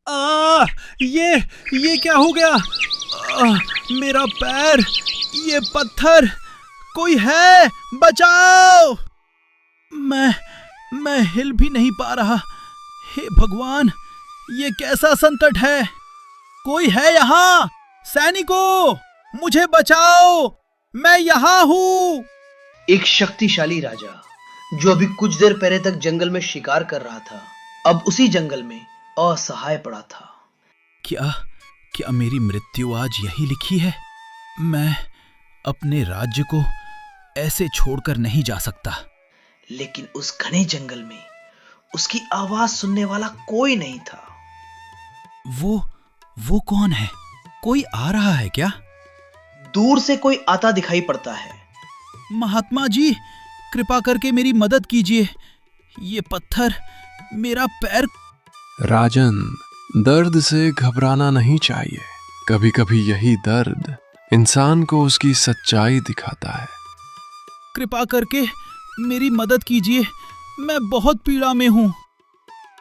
आ, ये क्या हो गया? मेरा पैर, ये पत्थर, कोई है? बचाओ! मैं हिल भी नहीं पा रहा। हे भगवान, ये कैसा संकट है? कोई है यहाँ? सैनिकों, मुझे बचाओ! मैं यहाँ हूँ। एक शक्तिशाली राजा जो अभी कुछ देर पहले तक जंगल में शिकार कर रहा था, अब उसी जंगल में असहाय पड़ा था। क्या मेरी मृत्यु आज यही लिखी है? मैं अपने राज्य को ऐसे छोड़कर नहीं जा सकता। लेकिन उस घने जंगल में उसकी आवाज सुनने वाला कोई नहीं था। वो कौन है? कोई आ रहा है क्या? दूर से कोई आता दिखाई पड़ता है। महात्मा जी, कृपा करके मेरी मदद कीजिए। ये पत्थर मेरा पैर। राजन, दर्द से घबराना नहीं चाहिए। कभी कभी यही दर्द इंसान को उसकी सच्चाई दिखाता है। कृपा करके मेरी मदद कीजिए, मैं बहुत पीड़ा में हूं।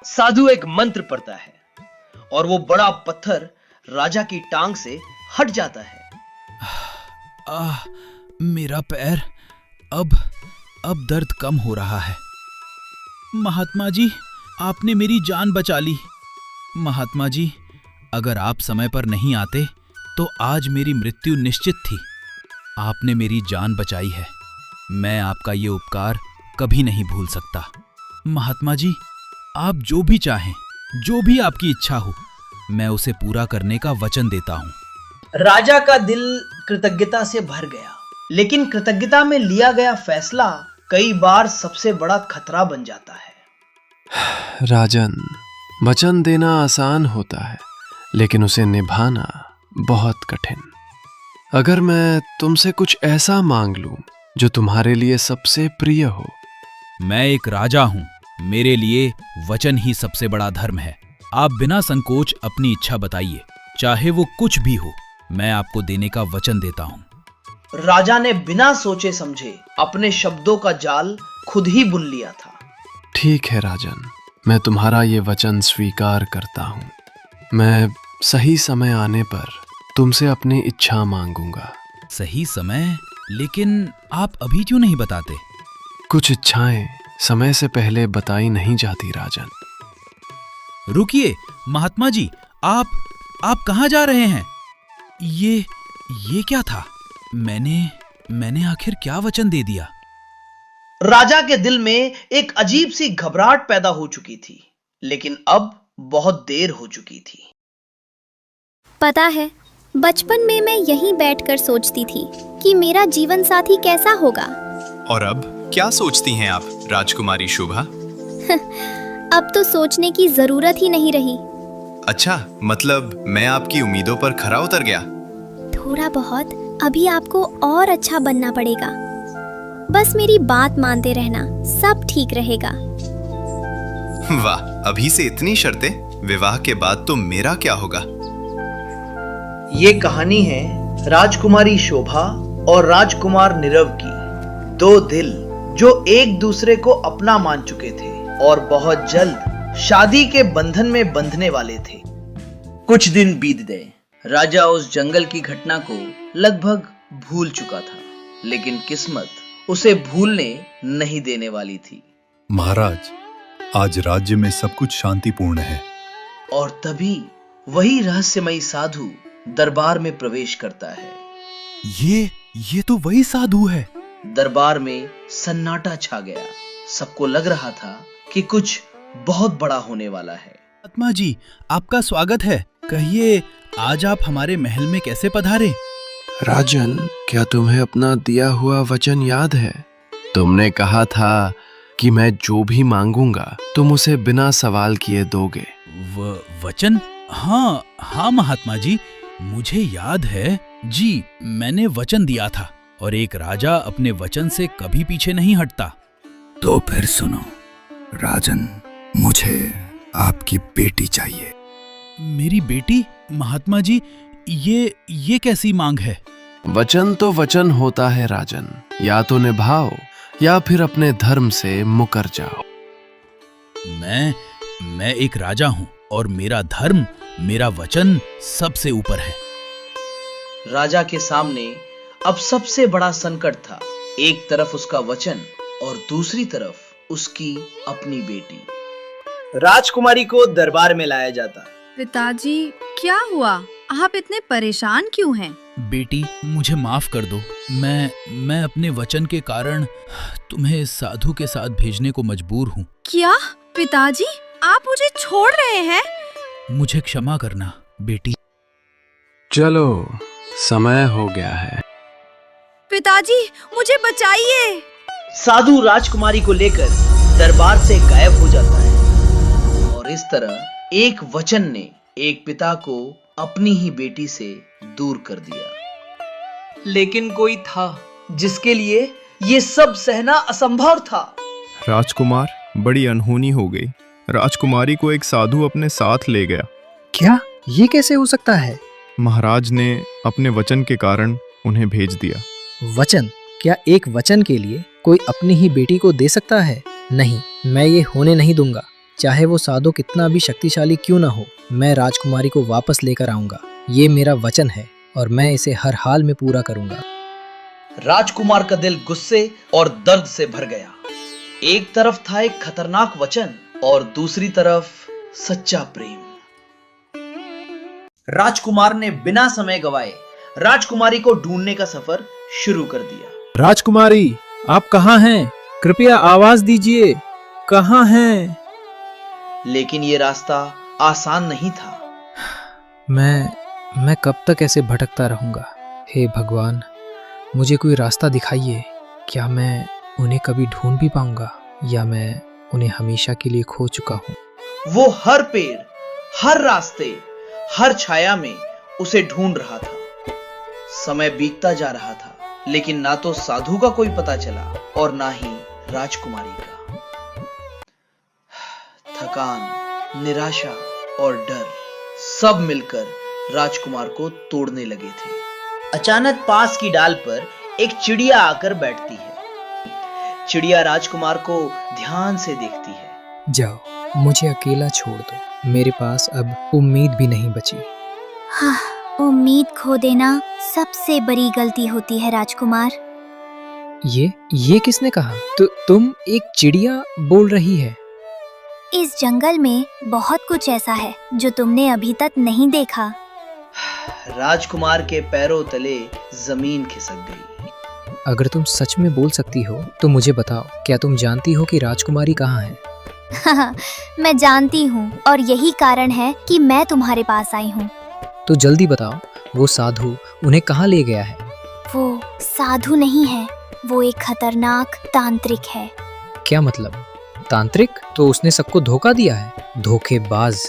साधु एक मंत्र पढ़ता है और वो बड़ा पत्थर राजा की टांग से हट जाता है। मेरा पैर, अब दर्द कम हो रहा है। महात्मा जी, आपने मेरी जान बचा ली। महात्मा जी, अगर आप समय पर नहीं आते तो आज मेरी मृत्यु निश्चित थी। आपने मेरी जान बचाई है। मैं आपका ये उपकार कभी नहीं भूल सकता। महात्मा जी, आप जो भी चाहें, जो भी आपकी इच्छा हो, मैं उसे पूरा करने का वचन देता हूं। राजा का दिल कृतज्ञता से भर गया, लेकिन कृतज्ञता में लिया गया फैसला कई बार सबसे बड़ा खतरा बन जाता है। राजन, वचन देना आसान होता है, लेकिन उसे निभाना बहुत कठिन। अगर मैं तुमसे कुछ ऐसा मांग लूं जो तुम्हारे लिए सबसे प्रिय हो। मैं एक राजा हूं, मेरे लिए वचन ही सबसे बड़ा धर्म है। आप बिना संकोच अपनी इच्छा बताइए, चाहे वो कुछ भी हो, मैं आपको देने का वचन देता हूं। राजा ने बिना सोचे समझे अपने शब्दों का जाल खुद ही बुन लिया था। ठीक है राजन, मैं तुम्हारा ये वचन स्वीकार करता हूं। मैं सही समय आने पर तुमसे अपनी इच्छा मांगूंगा। सही समय? लेकिन आप अभी क्यों नहीं बताते? कुछ इच्छाएं समय से पहले बताई नहीं जाती राजन। रुकिए महात्मा जी, आप कहां जा रहे हैं? ये क्या था? मैंने आखिर क्या वचन दे दिया? राजा के दिल में एक अजीब सी घबराहट पैदा हो चुकी थी, लेकिन अब बहुत देर हो चुकी थी। पता है, बचपन में मैं यहीं बैठकर सोचती थी कि मेरा जीवन साथी कैसा होगा। और अब क्या सोचती हैं आप, राजकुमारी शोभा? अब तो सोचने की जरूरत ही नहीं रही। अच्छा, मतलब मैं आपकी उम्मीदों पर खरा उतर गया? थोड़ा बहुत अभी आपको और अच्छा बनना पड़ेगा। बस मेरी बात मानते रहना, सब ठीक रहेगा। वाह, अभी से इतनी शर्तें? विवाह के बाद तो मेरा क्या होगा? ये कहानी है राजकुमारी शोभा और राजकुमार नीरव की। दो दिल जो एक दूसरे को अपना मान चुके थे और बहुत जल्द शादी के बंधन में बंधने वाले थे। कुछ दिन बीत गए। राजा उस जंगल की घटना को लगभग भूल चुका था, लेकिन किस्मत उसे भूलने नहीं देने वाली थी। महाराज, आज राज्य में सब कुछ शांतिपूर्ण है। और तभी वही रहस्यमयी साधु दरबार में प्रवेश करता है। ये तो वही साधु है। दरबार में सन्नाटा छा गया। सबको लग रहा था कि कुछ बहुत बड़ा होने वाला है। महात्मा जी, आपका स्वागत है। कहिए, आज आप हमारे महल में कैसे पधारे? राजन, क्या तुम्हें अपना दिया हुआ वचन याद है? तुमने कहा था कि मैं जो भी मांगूंगा तुम उसे बिना सवाल किए दोगे। वचन? हाँ महात्मा जी, मुझे याद है जी। मैंने वचन दिया था और एक राजा अपने वचन से कभी पीछे नहीं हटता। तो फिर सुनो राजन, मुझे आपकी बेटी चाहिए। मेरी बेटी? महात्मा जी, ये कैसी मांग है? वचन तो वचन होता है राजन, या तो निभाओ या फिर अपने धर्म से मुकर जाओ। मैं एक राजा हूँ, और मेरा धर्म, मेरा वचन सबसे ऊपर है। राजा के सामने अब सबसे बड़ा संकट था। एक तरफ उसका वचन और दूसरी तरफ उसकी अपनी बेटी। राजकुमारी को दरबार में लाया जाता। पिताजी, क्या हुआ? आप इतने परेशान क्यों हैं? बेटी, मुझे माफ कर दो। मैं अपने वचन के कारण तुम्हें इस साधु के साथ भेजने को मजबूर हूँ। क्या पिताजी, आप मुझे छोड़ रहे हैं? मुझे क्षमा करना बेटी। चलो, समय हो गया है। पिताजी, मुझे बचाइए। साधु राजकुमारी को लेकर दरबार से गायब हो जाता है और इस तरह एक वचन ने एक पिता को अपनी ही बेटी से दूर कर दिया। लेकिन कोई था जिसके लिए ये सब सहना असंभव था। राजकुमार, बड़ी अनहोनी हो गई। राजकुमारी को एक साधु अपने साथ ले गया। क्या? ये कैसे हो सकता है? महाराज ने अपने वचन के कारण उन्हें भेज दिया। वचन? क्या एक वचन के लिए कोई अपनी ही बेटी को दे सकता है? नहीं, मैं ये होने नहीं दूंगा। चाहे वो साधु कितना भी शक्तिशाली क्यों ना हो, मैं राजकुमारी को वापस लेकर आऊंगा। ये मेरा वचन है और मैं इसे हर हाल में पूरा करूंगा। राजकुमार का दिल गुस्से और दर्द से भर गया। एक तरफ था एक खतरनाक वचन और दूसरी तरफ सच्चा प्रेम। राजकुमार ने बिना समय गवाए राजकुमारी को ढूंढने का सफर शुरू कर दिया। राजकुमारी, आप कहाँ हैं? कृपया आवाज दीजिए, कहाँ हैं? लेकिन ये रास्ता आसान नहीं था। मैं कब तक ऐसे भटकता रहूंगा? हे भगवान, मुझे कोई रास्ता दिखाइए। क्या मैं उन्हें कभी ढूंढ भी पाऊंगा या मैं उन्हें हमेशा के लिए खो चुका हूँ? वो हर पेड़, हर रास्ते, हर छाया में उसे ढूंढ रहा था। समय बीतता जा रहा था, लेकिन ना तो साधु का कोई पता चला और ना ही राजकुमारी का। थकान, निराशा और डर सब मिलकर राजकुमार को तोड़ने लगे थे। अचानक पास की डाल पर एक चिड़िया आकर बैठती है। चिड़िया राजकुमार को ध्यान से देखती है। जाओ, मुझे अकेला छोड़ दो। मेरे पास अब उम्मीद भी नहीं बची। हाँ, उम्मीद खो देना सबसे बड़ी गलती होती है राजकुमार। ये किसने कहा? तुम एक चिड़िया बोल रही है? इस जंगल में बहुत कुछ ऐसा है जो तुमने अभी तक नहीं देखा। राजकुमार के पैरों तले जमीन खिसक गई। अगर तुम सच में बोल सकती हो तो मुझे बताओ, क्या तुम जानती हो कि राजकुमारी कहाँ है? मैं जानती हूँ और यही कारण है कि मैं तुम्हारे पास आई हूँ। तो जल्दी बताओ, वो साधु उन्हें कहाँ ले गया है? वो साधु नहीं है, वो एक खतरनाक तांत्रिक है। क्या मतलब? तांत्रिक? तो उसने सबको धोखा दिया है। धोखेबाज।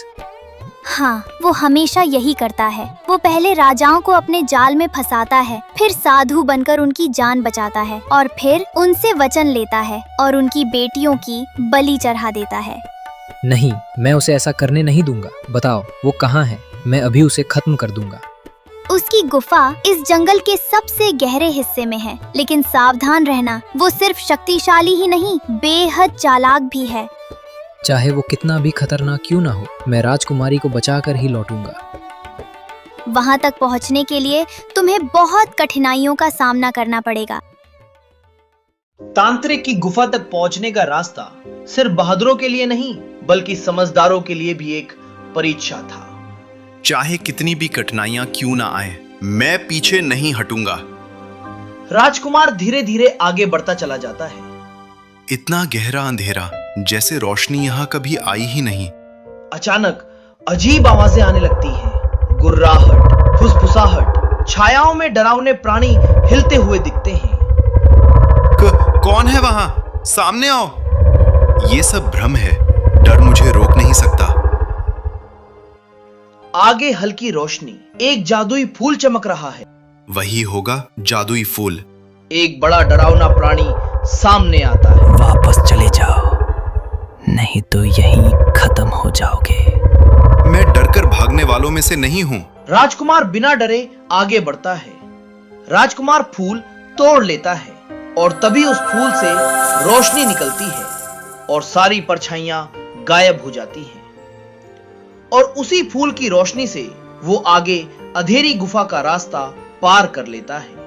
हाँ, वो हमेशा यही करता है। वो पहले राजाओं को अपने जाल में फंसाता है, फिर साधु बनकर उनकी जान बचाता है और फिर उनसे वचन लेता है और उनकी बेटियों की बलि चढ़ा देता है। नहीं, मैं उसे ऐसा करने नहीं दूंगा। बताओ, वो कहाँ है? मैं अभी उसे खत्म कर दूंगा। उसकी गुफा इस जंगल के सबसे गहरे हिस्से में है, लेकिन सावधान रहना, वो सिर्फ शक्तिशाली ही नहीं, बेहद चालाक भी है। चाहे वो कितना भी खतरनाक क्यों ना हो, मैं राजकुमारी को बचाकर ही लौटूंगा। वहाँ तक पहुँचने के लिए तुम्हें बहुत कठिनाइयों का सामना करना पड़ेगा। तांत्रिक की गुफा तक पहुंचने का रास्ता सिर्फ बहादुरों के लिए नहीं, बल्कि समझदारों के लिए भी एक परीक्षा था। चाहे कितनी भी कठिनाइयां क्यों ना आए, मैं पीछे नहीं हटूंगा। राजकुमार धीरे धीरे आगे बढ़ता चला जाता है। इतना गहरा अंधेरा, जैसे रोशनी यहाँ कभी आई ही नहीं। अचानक अजीब आवाजें आने लगती हैं। गुर्राहट, फुसफुसाहट, छायाओं में डरावने प्राणी हिलते हुए दिखते हैं। कौन है वहां? सामने आओ। ये सब भ्रम है, डर मुझे रोक नहीं सकता। आगे हल्की रोशनी, एक जादुई फूल चमक रहा है। वही होगा जादुई फूल। एक बड़ा डरावना प्राणी सामने आता है। वापस चले जाओ, नहीं तो यहीं खत्म हो जाओगे। मैं डरकर भागने वालों में से नहीं हूं। राजकुमार बिना डरे आगे बढ़ता है। राजकुमार फूल तोड़ लेता है और तभी उस फूल से रोशनी निकलती है और सारी परछाइयां गायब हो जाती हैं। और उसी फूल की रोशनी से वो आगे अंधेरी गुफा का रास्ता पार कर लेता है।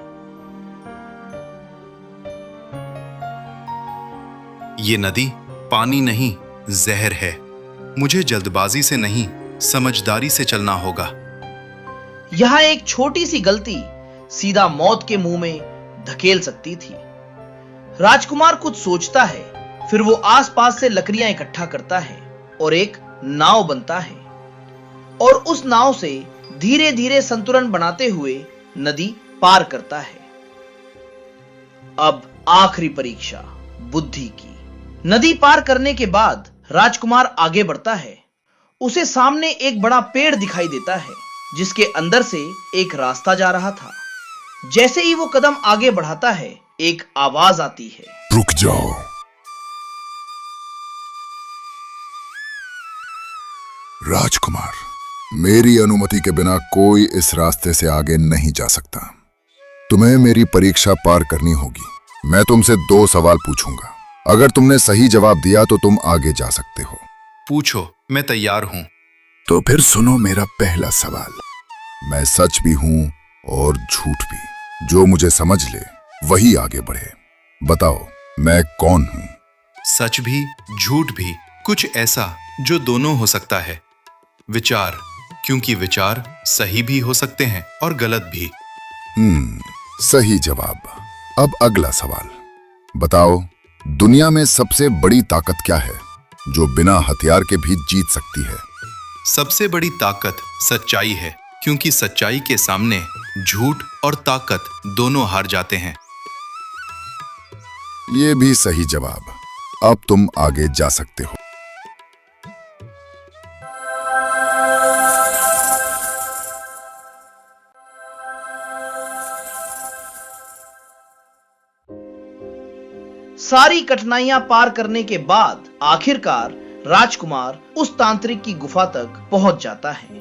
ये नदी पानी नहीं, जहर है। मुझे जल्दबाजी से नहीं, समझदारी से चलना होगा। यहां एक छोटी सी गलती सीधा मौत के मुंह में धकेल सकती थी। राजकुमार कुछ सोचता है, फिर वो आसपास से लकड़ियां इकट्ठा करता है और एक नाव बनता है और उस नाव से धीरे धीरे संतुलन बनाते हुए नदी पार करता है। अब आखिरी परीक्षा बुद्धि की। नदी पार करने के बाद राजकुमार आगे बढ़ता है। उसे सामने एक बड़ा पेड़ दिखाई देता है जिसके अंदर से एक रास्ता जा रहा था। जैसे ही वो कदम आगे बढ़ाता है, एक आवाज आती है, रुक जाओ। राजकुमार, मेरी अनुमति के बिना कोई इस रास्ते से आगे नहीं जा सकता। तुम्हें मेरी परीक्षा पार करनी होगी। मैं तुमसे 2 सवाल पूछूंगा। अगर तुमने सही जवाब दिया तो तुम आगे जा सकते हो। पूछो, मैं तैयार हूं। तो फिर सुनो मेरा पहला सवाल। मैं सच भी हूं और झूठ भी। जो मुझे समझ ले वही आगे बढ़े। बताओ, मैं कौन हूं? सच भी, झूठ भी, कुछ ऐसा जो दोनों हो सकता है। विचार, क्योंकि विचार सही भी हो सकते हैं और गलत भी। सही जवाब। अब अगला सवाल। बताओ, दुनिया में सबसे बड़ी ताकत क्या है जो बिना हथियार के भी जीत सकती है? सबसे बड़ी ताकत सच्चाई है, क्योंकि सच्चाई के सामने झूठ और ताकत दोनों हार जाते हैं। ये भी सही जवाब। अब तुम आगे जा सकते हो। सारी कठिनाइयां पार करने के बाद आखिरकार राजकुमार उस तांत्रिक की गुफा तक पहुंच जाता है।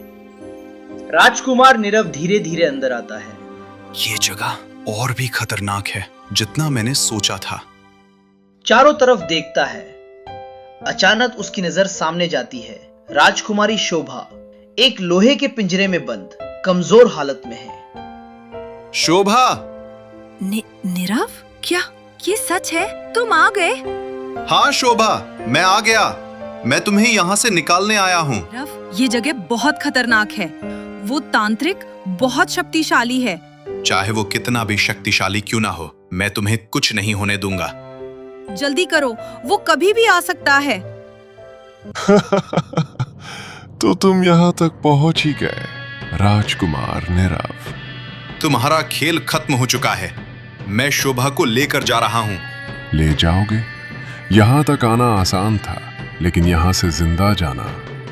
राजकुमार नीरव धीरे धीरे अंदर आता है। ये जगह और भी खतरनाक है जितना मैंने सोचा था। चारों तरफ देखता है। अचानक उसकी नजर सामने जाती है। राजकुमारी शोभा एक लोहे के पिंजरे में बंद कमजोर हालत में है। शोभा! नीरव, क्या ये सच है? तुम आ गए? हाँ शोभा, मैं आ गया। मैं तुम्हें यहाँ से निकालने आया हूँ। नीरव, ये जगह बहुत खतरनाक है। वो तांत्रिक बहुत शक्तिशाली है। चाहे वो कितना भी शक्तिशाली क्यों ना हो, मैं तुम्हें कुछ नहीं होने दूंगा। जल्दी करो, वो कभी भी आ सकता है। तो तुम यहाँ तक पहुंच ही गए, राजकुमार नीरव। तुम्हारा खेल खत्म हो चुका है। मैं शोभा को लेकर जा रहा हूँ। ले जाओगे? यहाँ तक आना आसान था, लेकिन यहाँ से जिंदा जाना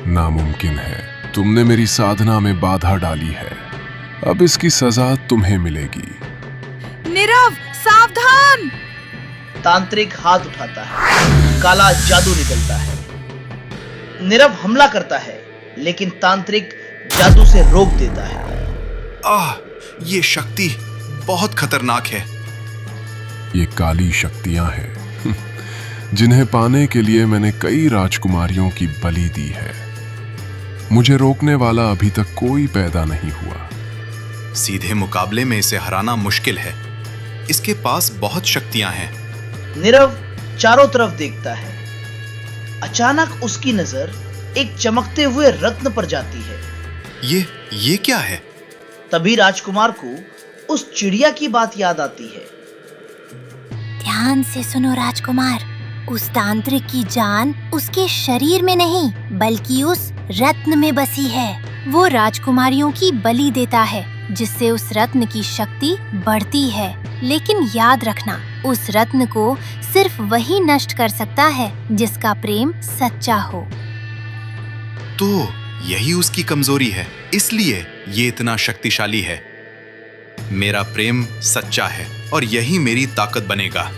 नामुमकिन है। तुमने मेरी साधना में बाधा डाली है। अब इसकी सजा तुम्हें मिलेगी। नीरव, सावधान! तांत्रिक हाथ उठाता है। काला जादू निकलता है। नीरव हमला करता है, लेकिन तांत्रिक जादू से रोक देता है। ये शक्ति बहुत खतरनाक है। ये काली शक्तियां हैं जिन्हें पाने के लिए मैंने कई राजकुमारियों की बलि दी है। मुझे रोकने वाला अभी तक कोई पैदा नहीं हुआ। सीधे मुकाबले में इसे हराना मुश्किल है। इसके पास बहुत शक्तियां हैं। नीरव चारों तरफ देखता है। अचानक उसकी नजर एक चमकते हुए रत्न पर जाती है। ये क्या है? तभी राजकुमार को उस चिड़िया की बात याद आती है। ध्यान से सुनो राजकुमार, उस तांत्रिक की जान उसके शरीर में नहीं बल्कि उस रत्न में बसी है। वो राजकुमारियों की बलि देता है जिससे उस रत्न की शक्ति बढ़ती है। लेकिन याद रखना, उस रत्न को सिर्फ वही नष्ट कर सकता है जिसका प्रेम सच्चा हो। तो यही उसकी कमजोरी है, इसलिए ये इतना शक्तिशाली है। मेरा प्रेम सच्चा है और यही मेरी ताकत बनेगा।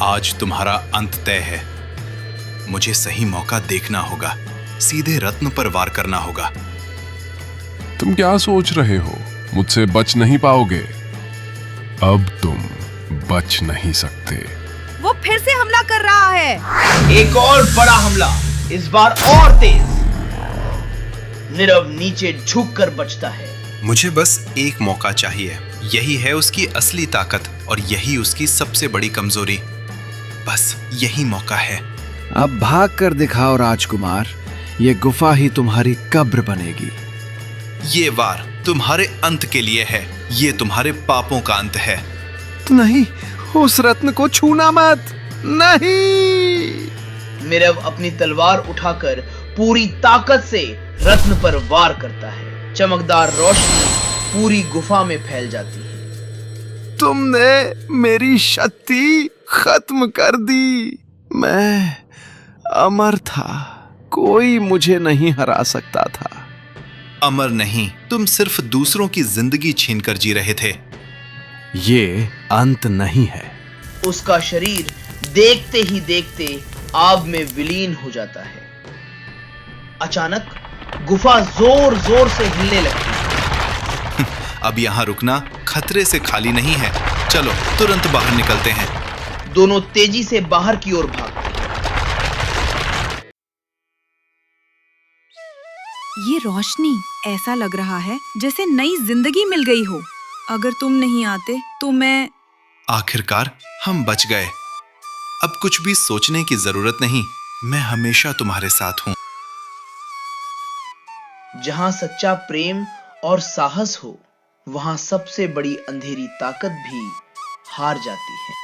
आज तुम्हारा अंत तय है। मुझे सही मौका देखना होगा। सीधे रत्न पर वार करना होगा। तुम क्या सोच रहे हो? मुझसे बच नहीं पाओगे। अब तुम बच नहीं सकते। वो फिर से हमला कर रहा है। एक और बड़ा हमला, इस बार और तेज। नीरव नीचे झुककर बचता है। मुझे बस एक मौका चाहिए। यही है उसकी असली ताकत और यही उसकी सबसे बड़ी कमजोरी। बस यही मौका है। अब भाग कर दिखाओ राजकुमार, ये गुफा ही तुम्हारी कब्र बनेगी। ये वार तुम्हारे अंत के लिए है, ये तुम्हारे पापों का अंत है। नहीं, उस रत्न को छूना मत, नहीं। नीरव अपनी तलवार उठाकर पूरी ताकत से रत्न पर वार करता है। चमकदार रोशनी पूरी गुफा में फैल जाती है। तुमने मेरी शक्ति खत्म कर दी। मैं अमर था, कोई मुझे नहीं हरा सकता था। अमर नहीं, तुम सिर्फ दूसरों की जिंदगी छीनकर जी रहे थे। ये अंत नहीं है। उसका शरीर देखते ही देखते आग में विलीन हो जाता है। अचानक गुफा जोर जोर से हिलने लगती है। अब यहाँ रुकना खतरे से खाली नहीं है। चलो तुरंत बाहर निकलते हैं। दोनों तेजी से बाहर की ओर भागते हैं। ये रोशनी, ऐसा लग रहा है जैसे नई जिंदगी मिल गई हो। अगर तुम नहीं आते तो मैं... आखिरकार हम बच गए। अब कुछ भी सोचने की जरूरत नहीं, मैं हमेशा तुम्हारे साथ हूं। जहां सच्चा प्रेम और साहस हो, वहां सबसे बड़ी अंधेरी ताकत भी हार जाती है।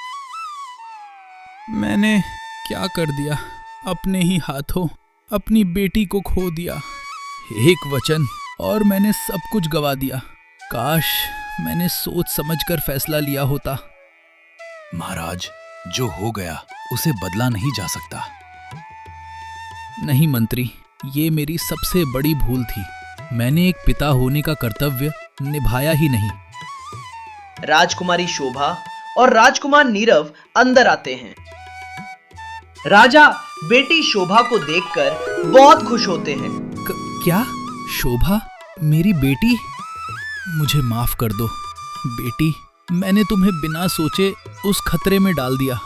मैंने क्या कर दिया? अपने ही हाथों अपनी बेटी को खो दिया। एक वचन और मैंने सब कुछ गवा दिया। काश मैंने सोच समझकर फैसला लिया होता। महाराज, जो हो गया उसे बदला नहीं जा सकता। नहीं मंत्री, ये मेरी सबसे बड़ी भूल थी। मैंने एक पिता होने का कर्तव्य निभाया ही नहीं। राजकुमारी शोभा और राजकुमार नीरव अंदर आते हैं। राजा बेटी शोभा को देखकर बहुत खुश होते हैं। क्या? शोभा मेरी बेटी? मुझे माफ कर दो बेटी, मैंने तुम्हें बिना सोचे उस खतरे में डाल दिया।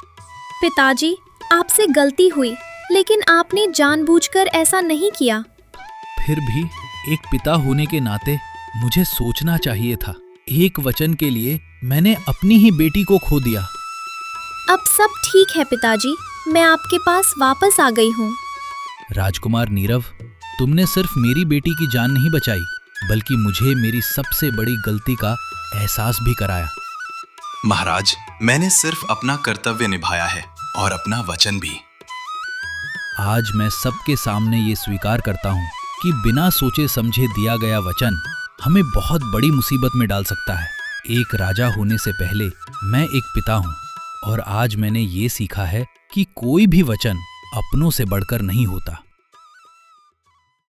पिताजी, आपसे गलती हुई, लेकिन आपने जानबूझकर ऐसा नहीं किया। फिर भी एक पिता होने के नाते मुझे सोचना चाहिए था। एक वचन के लिए मैंने अपनी ही बेटी को खो दिया। अब सब ठीक है पिताजी, मैं आपके पास वापस आ गई हूँ। राजकुमार नीरव, तुमने सिर्फ मेरी बेटी की जान नहीं बचाई, बल्कि मुझे मेरी सबसे बड़ी गलती का एहसास भी कराया। महाराज, मैंने सिर्फ अपना कर्तव्य निभाया है और अपना वचन भी। आज मैं सबके सामने ये स्वीकार करता हूँ कि बिना सोचे समझे दिया गया वचन हमें बहुत बड़ी मुसीबत में डाल सकता है। एक राजा होने से पहले मैं एक पिता हूँ, और आज मैंने ये सीखा है कि कोई भी वचन अपनों से बढ़कर नहीं होता।